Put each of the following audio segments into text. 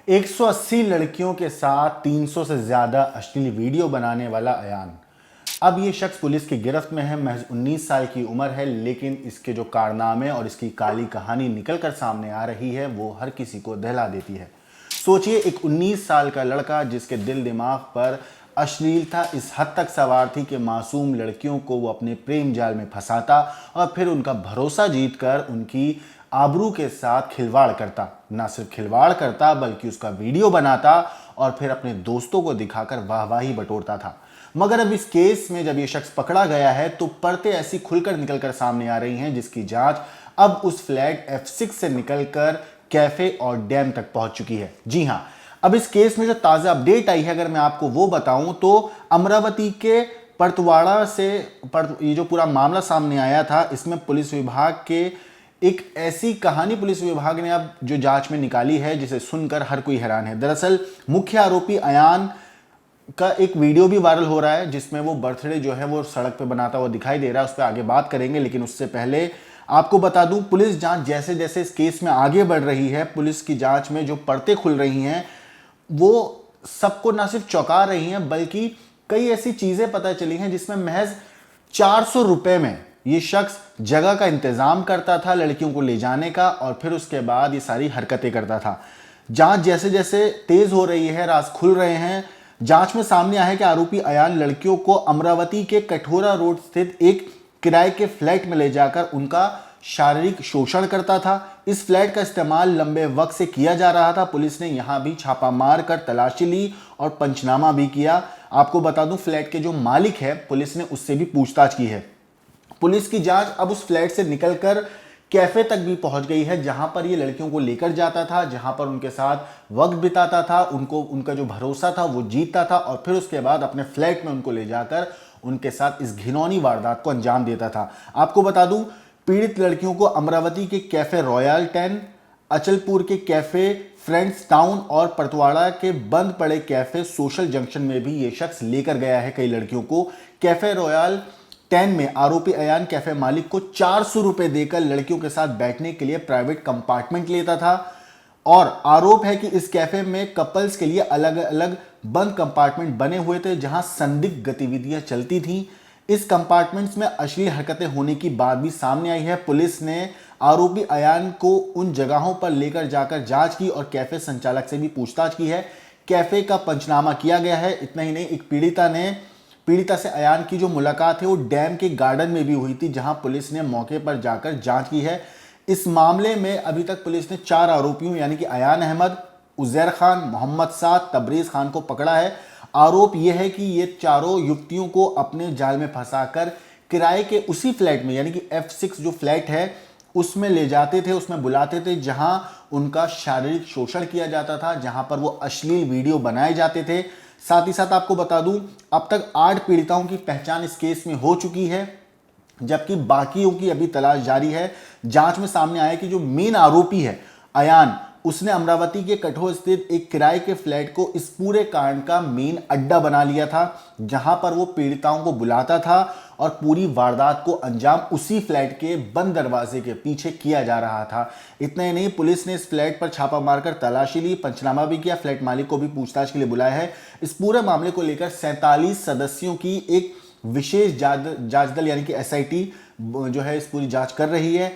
180 लड़कियों के साथ 300 से ज्यादा अश्लील वीडियो बनाने वाला अयान। अब ये शख्स पुलिस की गिरफ्त में है। महज 19 साल की उम्र है, लेकिन इसके जो कारनामे और इसकी काली कहानी निकलकर सामने आ रही है वो हर किसी को दहला देती है। सोचिए, एक 19 साल का लड़का जिसके दिल दिमाग पर अश्लीलता इस हद तक सवार थी कि मासूम लड़कियों को वो अपने प्रेम जाल में फंसाता और फिर उनका भरोसा जीतकर उनकी आबरू के साथ खिलवाड़ करता। ना सिर्फ खिलवाड़ करता बल्कि उसका वीडियो बनाता और फिर अपने दोस्तों को दिखाकर वाहवाही बटोरता था। मगर अब इस केस में जब ये शख्स पकड़ा गया है तो परतें ऐसी खुलकर निकलकर सामने आ रही हैं जिसकी जांच अब उस फ्लैट F6 से निकलकर कैफे और डैम तक पहुंच चुकी है। जी हां, अब इस केस में जो ताजा अपडेट आई है अगर मैं आपको वो बताऊं तो अमरावती के परतवाड़ा से ये जो पूरा मामला सामने आया था, इसमें पुलिस विभाग के एक ऐसी कहानी पुलिस विभाग ने अब जो जांच में निकाली है जिसे सुनकर हर कोई हैरान है। दरअसल मुख्य आरोपी अयान का एक वीडियो भी वायरल हो रहा है जिसमें वो बर्थडे जो है वो सड़क पे बनाता हुआ दिखाई दे रहा है। उस पर आगे बात करेंगे, लेकिन उससे पहले आपको बता दूं, पुलिस जांच जैसे जैसे इस केस में आगे बढ़ रही है, पुलिस की जांच में जो परतें खुल रही हैं वो सबको ना सिर्फ चौंका रही हैं बल्कि कई ऐसी चीजें पता चली हैं जिसमें महज 400 रुपए में ये शख्स जगह का इंतजाम करता था लड़कियों को ले जाने का और फिर उसके बाद ये सारी हरकतें करता था। जांच जैसे जैसे तेज हो रही है, राज खुल रहे हैं। जांच में सामने आया है कि आरोपी अयान लड़कियों को अमरावती के कठोरा रोड स्थित एक किराए के फ्लैट में ले जाकर उनका शारीरिक शोषण करता था। इस फ्लैट का इस्तेमाल लंबे वक्त से किया जा रहा था। पुलिस ने यहां भी छापा मार कर तलाशी ली और पंचनामा भी किया। आपको बता दूं, फ्लैट के जो मालिक है पुलिस ने उससे भी पूछताछ की है। पुलिस की जांच अब उस फ्लैट से निकलकर कैफे तक भी पहुंच गई है जहां पर ये लड़कियों को लेकर जाता था, जहां पर उनके साथ वक्त बिताता था, उनका जो भरोसा था वो जीतता था और फिर उसके बाद अपने फ्लैट में उनको ले जाकर उनके साथ इस घिनौनी वारदात को अंजाम देता था। आपको बता दूं, पीड़ित लड़कियों को अमरावती के कैफे रॉयल 10, अचलपुर के कैफे फ्रेंड्स टाउन और परतवाड़ा के बंद पड़े कैफे सोशल जंक्शन में भी ये शख्स लेकर गया है कई लड़कियों को। कैफे रॉयल 10 में आरोपी अयान कैफे मालिक को 400 रुपए देकर लड़कियों के साथ बैठने के लिए प्राइवेट कंपार्टमेंट लेता था और आरोप है कि इस कैफे में कपल्स के लिए अलग अलग बंद कंपार्टमेंट बने हुए थे जहां संदिग्ध गतिविधियां चलती थीं। इस कंपार्टमेंट्स में अश्लील हरकतें होने की बात भी सामने आई है। पुलिस ने आरोपी अयान को उन जगहों पर लेकर जाकर जांच की और कैफे संचालक से भी पूछताछ की है। कैफे का पंचनामा किया गया है। इतना ही नहीं, एक पीड़िता से अयान की जो मुलाकात है वो डैम के गार्डन में भी हुई थी जहां पुलिस ने मौके पर जाकर जांच की है। इस मामले में अभी तक पुलिस ने 4 आरोपियों यानी कि अयान अहमद, उजैर खान, मोहम्मद साद, तबरेज खान को पकड़ा है। आरोप यह है कि ये चारों युवतियों को अपने जाल में फंसाकर किराए के उसी फ्लैट में यानी कि F6 जो फ्लैट है उसमें ले जाते थे, उसमें बुलाते थे जहां उनका शारीरिक शोषण किया जाता था, जहां पर वो अश्लील वीडियो बनाए जाते थे। साथ ही साथ आपको बता दूं, अब तक 8 पीड़िताओं की पहचान इस केस में हो चुकी है जबकि बाकियों की अभी तलाश जारी है। जांच में सामने आया कि जो मेन आरोपी है अयान, उसने अमरावती के कठोर स्थित एक किराए के फ्लैट को इस पूरे कांड का मेन अड्डा बना लिया था जहां पर वो पीड़िताओं को बुलाता था और पूरी वारदात को अंजाम उसी फ्लैट के बंद दरवाजे के पीछे किया जा रहा था। इतना ही नहीं, पुलिस ने इस फ्लैट पर छापा मारकर तलाशी ली, पंचनामा भी किया, फ्लैट मालिक को भी पूछताछ के लिए बुलाया है। इस पूरे मामले को लेकर 47 सदस्यों की एक विशेष जांच दल यानी कि SIT जो है इस पूरी जांच कर रही है।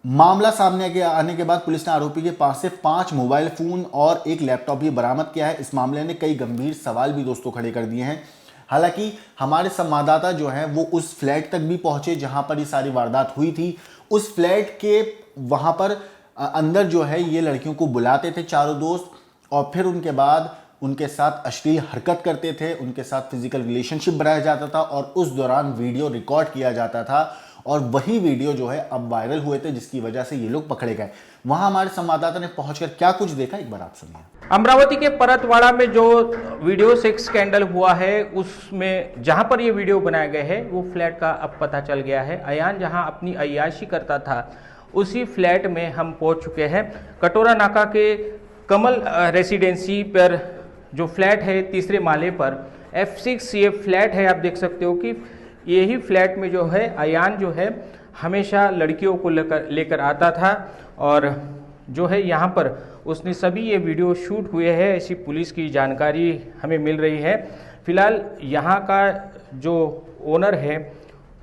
मामला सामने आने के बाद पुलिस ने आरोपी के पास से 5 मोबाइल फोन और एक लैपटॉप भी बरामद किया है। इस मामले ने कई गंभीर सवाल भी दोस्तों खड़े कर दिए हैं। हालांकि हमारे संवाददाता जो हैं वो उस फ्लैट तक भी पहुंचे जहां पर ये सारी वारदात हुई थी। उस फ्लैट के वहां पर अंदर जो है ये लड़कियों को बुलाते थे चारों दोस्त और फिर उनके बाद उनके साथ अश्लील हरकत करते थे, उनके साथ फिजिकल रिलेशनशिप बनाया जाता था और उस दौरान वीडियो रिकॉर्ड किया जाता था और वही वीडियो जो है अब वायरल हुए थे जिसकी वजह से ये लोग पकड़े गए। वहां हमारे संवाददाता ने पहुंचकर क्या कुछ देखा, एक बार आप सुनिए। अमरावती के परतवाड़ा में जो वीडियो सेक्स स्कैंडल हुआ है उसमें जहां पर ये वीडियो बनाया गया है वो फ्लैट का अब पता चल गया है। अयान जहां अपनी अय्याशी करता था उसी फ्लैट में हम पहुंच चुके हैं। कटोरा नाका के कमल रेसिडेंसी पर जो फ्लैट है 3रे माले पर F6 ये फ्लैट है। आप देख सकते हो कि यही फ्लैट में जो है अयान जो है हमेशा लड़कियों को लेकर आता था और जो है यहाँ पर उसने सभी ये वीडियो शूट हुए हैं, ऐसी पुलिस की जानकारी हमें मिल रही है। फिलहाल यहाँ का जो ओनर है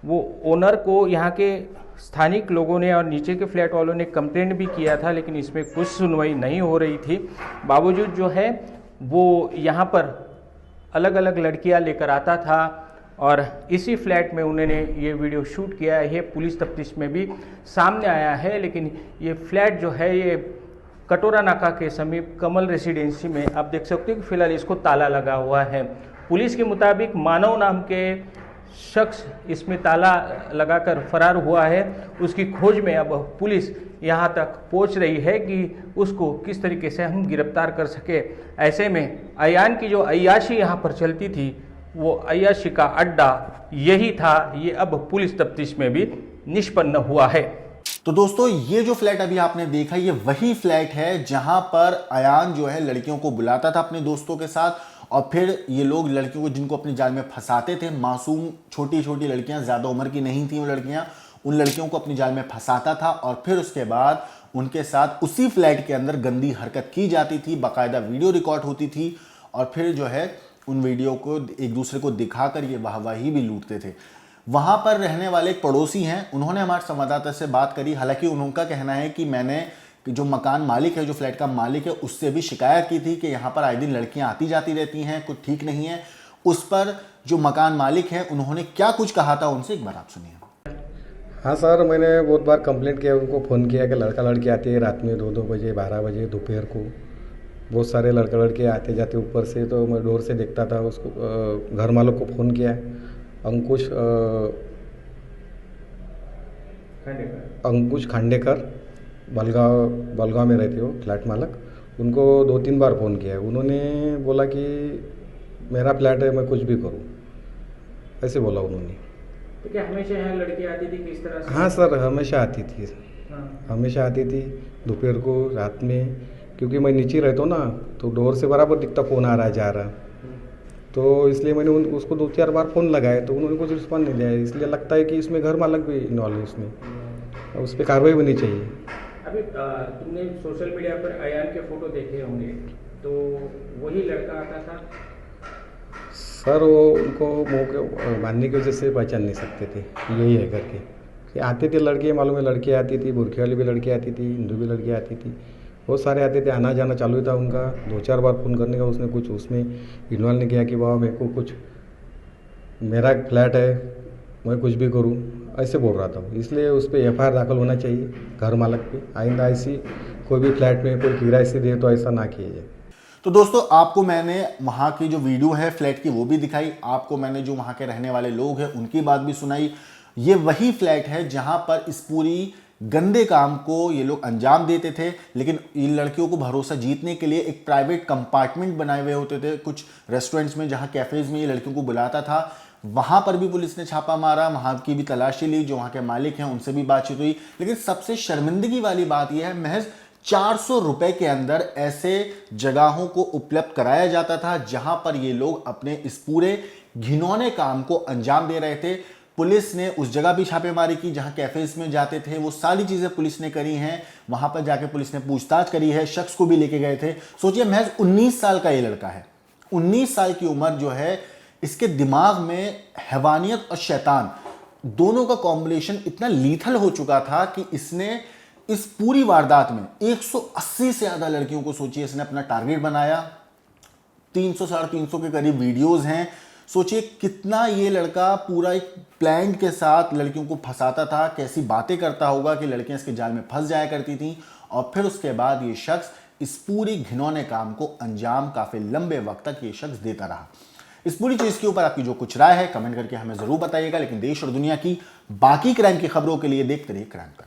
वो ओनर को यहाँ के स्थानिक लोगों ने और नीचे के फ्लैट वालों ने कंप्लेंट भी किया था, लेकिन इसमें कुछ सुनवाई नहीं हो रही थी। बावजूद जो है वो यहाँ पर अलग अलग लड़कियाँ लेकर आता था और इसी फ्लैट में उन्होंने ये वीडियो शूट किया है। पुलिस तफ्तीश में भी सामने आया है। लेकिन ये फ्लैट जो है ये कटोरा नाका के समीप कमल रेसिडेंसी में आप देख सकते हो कि फिलहाल इसको ताला लगा हुआ है। पुलिस के मुताबिक मानव नाम के शख्स इसमें ताला लगाकर फरार हुआ है। उसकी खोज में अब पुलिस यहाँ तक पहुँच रही है कि उसको किस तरीके से हम गिरफ्तार कर सके। ऐसे में अयान की जो अय्याशी यहाँ पर चलती थी वो अय्याशी का अड्डा यही था, ये अब पुलिस तफ्तीश में भी निष्पन्न हुआ है। तो दोस्तों ये जो फ्लैट अभी आपने देखा ये वही फ्लैट है जहां पर अयान जो है लड़कियों को बुलाता था अपने दोस्तों के साथ और फिर ये लोग लड़कियों को जिनको अपने जाल में फंसाते थे, मासूम छोटी छोटी लड़कियां, ज्यादा उम्र की नहीं थी वो लड़कियां, उन लड़कियों को अपनी जाल में फंसाता था और फिर उसके बाद उनके साथ उसी फ्लैट के अंदर गंदी हरकत की जाती थी, बाकायदा वीडियो रिकॉर्ड होती थी और फिर जो है उन वीडियो को एक दूसरे को दिखाकर ये वाहवाही भी लूटते थे। वहां पर रहने वाले एक पड़ोसी हैं, उन्होंने हमारे संवाददाता से बात करी। हालांकि उनका कहना है कि मैंने जो मकान मालिक है, जो फ्लैट का मालिक है, उससे भी शिकायत की थी कि यहाँ पर आए दिन लड़कियां आती जाती रहती हैं, कुछ ठीक नहीं है। उस पर जो मकान मालिक है उन्होंने क्या कुछ कहा था उनसे एक बार आप सुनिए। हाँ सर, मैंने बहुत बार कंप्लेंट किया, उनको फ़ोन किया कि लड़का लड़की आती है रात में 2-2 बजे 12 बजे दोपहर को, बहुत सारे लड़का लड़के आते जाते ऊपर से। तो मैं डोर से देखता था उसको। घर मालिक को फ़ोन किया, अंकुश खांडेकर बलगांव में रहते हो फ्लैट मालिक, उनको 2-3 बार फ़ोन किया। उन्होंने बोला कि मेरा फ्लैट है, मैं कुछ भी करूं, ऐसे बोला उन्होंने। तो क्या हमेशा यहाँ लड़की आती थी किस तरह से? हाँ सर, हमेशा आती थी। हाँ। हमेशा आती थी दोपहर को, रात में, क्योंकि मैं नीचे रहता हूँ ना तो डोर से बराबर दिखता फ़ोन आ रहा जा रहा, तो इसलिए मैंने उसको 2-4 बार फ़ोन लगाया तो उन्होंने कुछ रिस्पॉन्स नहीं दिया। इसलिए लगता है कि इसमें घर मालिक भी इन्वॉल्व है, इसमें उस पर कार्रवाई होनी चाहिए। अभी तुमने सोशल मीडिया पर अयान के फोटो देखे होंगे, तो वही लड़का आता था? सर वो उनको मुँह के बांधने की वजह से पहचान नहीं सकते थे यही है करके कि आते थे लड़के, मालूम है लड़की आती थी, बुरखे वाली भी लड़की आती थी, हिंदू भी लड़की आती थी, बहुत सारे आते थे, आना जाना चालू था उनका। 2-4 बार फ़ोन करने का उसने कुछ उसमें इन्वॉल्व नहीं किया कि बाबा मेरे को कुछ, मेरा फ्लैट है, मैं कुछ भी करूं, ऐसे बोल रहा था। इसलिए उस पर FIR दाखिल होना चाहिए घर मालिक पे। आइंदा ऐसी कोई भी फ्लैट में कोई किराए से दे तो ऐसा ना किया जाए। तो दोस्तों आपको मैंने वहाँ की जो वीडियो है फ्लैट की वो भी दिखाई, आपको मैंने जो वहाँ के रहने वाले लोग हैं उनकी बात भी सुनाई। ये वही फ्लैट है जहाँ पर इस पूरी गंदे काम को ये लोग अंजाम देते थे, लेकिन इन लड़कियों को भरोसा जीतने के लिए एक प्राइवेट कंपार्टमेंट बनाए हुए होते थे कुछ रेस्टोरेंट्स में, जहाँ कैफेज में ये लड़कियों को बुलाता था। वहां पर भी पुलिस ने छापा मारा, वहां की भी तलाशी ली, जो वहां के मालिक हैं उनसे भी बातचीत हुई। लेकिन सबसे शर्मिंदगी वाली बात यह है महज 400 रुपए के अंदर ऐसे जगहों को उपलब्ध कराया जाता था जहां पर ये लोग अपने इस पूरे घिनौने काम को अंजाम दे रहे थे। पुलिस ने उस जगह भी छापेमारी की जहां कैफेज में जाते थे, वो सारी चीजें पुलिस ने करी हैं। वहां पर जाके पुलिस ने पूछताछ करी है, शख्स को भी लेके गए थे। सोचिए महज 19 साल का ये लड़का है, 19 साल की उम्र जो है, इसके दिमाग में हैवानियत और शैतान दोनों का कॉम्बिनेशन इतना लीथल हो चुका था कि इसने इस पूरी वारदात में 180 से ज्यादा लड़कियों को, सोचिए, इसने अपना टारगेट बनाया। 300-350 के करीब वीडियोस हैं। सोचिए कितना ये लड़का पूरा एक प्लान के साथ लड़कियों को फंसाता था, कैसी बातें करता होगा कि लड़कियां इसके जाल में फंस जाया करती थी। और फिर उसके बाद ये शख्स इस पूरी घिनौने काम को अंजाम काफी लंबे वक्त तक ये शख्स देता रहा। इस पूरी चीज के ऊपर आपकी जो कुछ राय है कमेंट करके हमें जरूर बताइएगा। लेकिन देश और दुनिया की बाकी क्राइम की खबरों के लिए देखते रहिए क्राइम तक।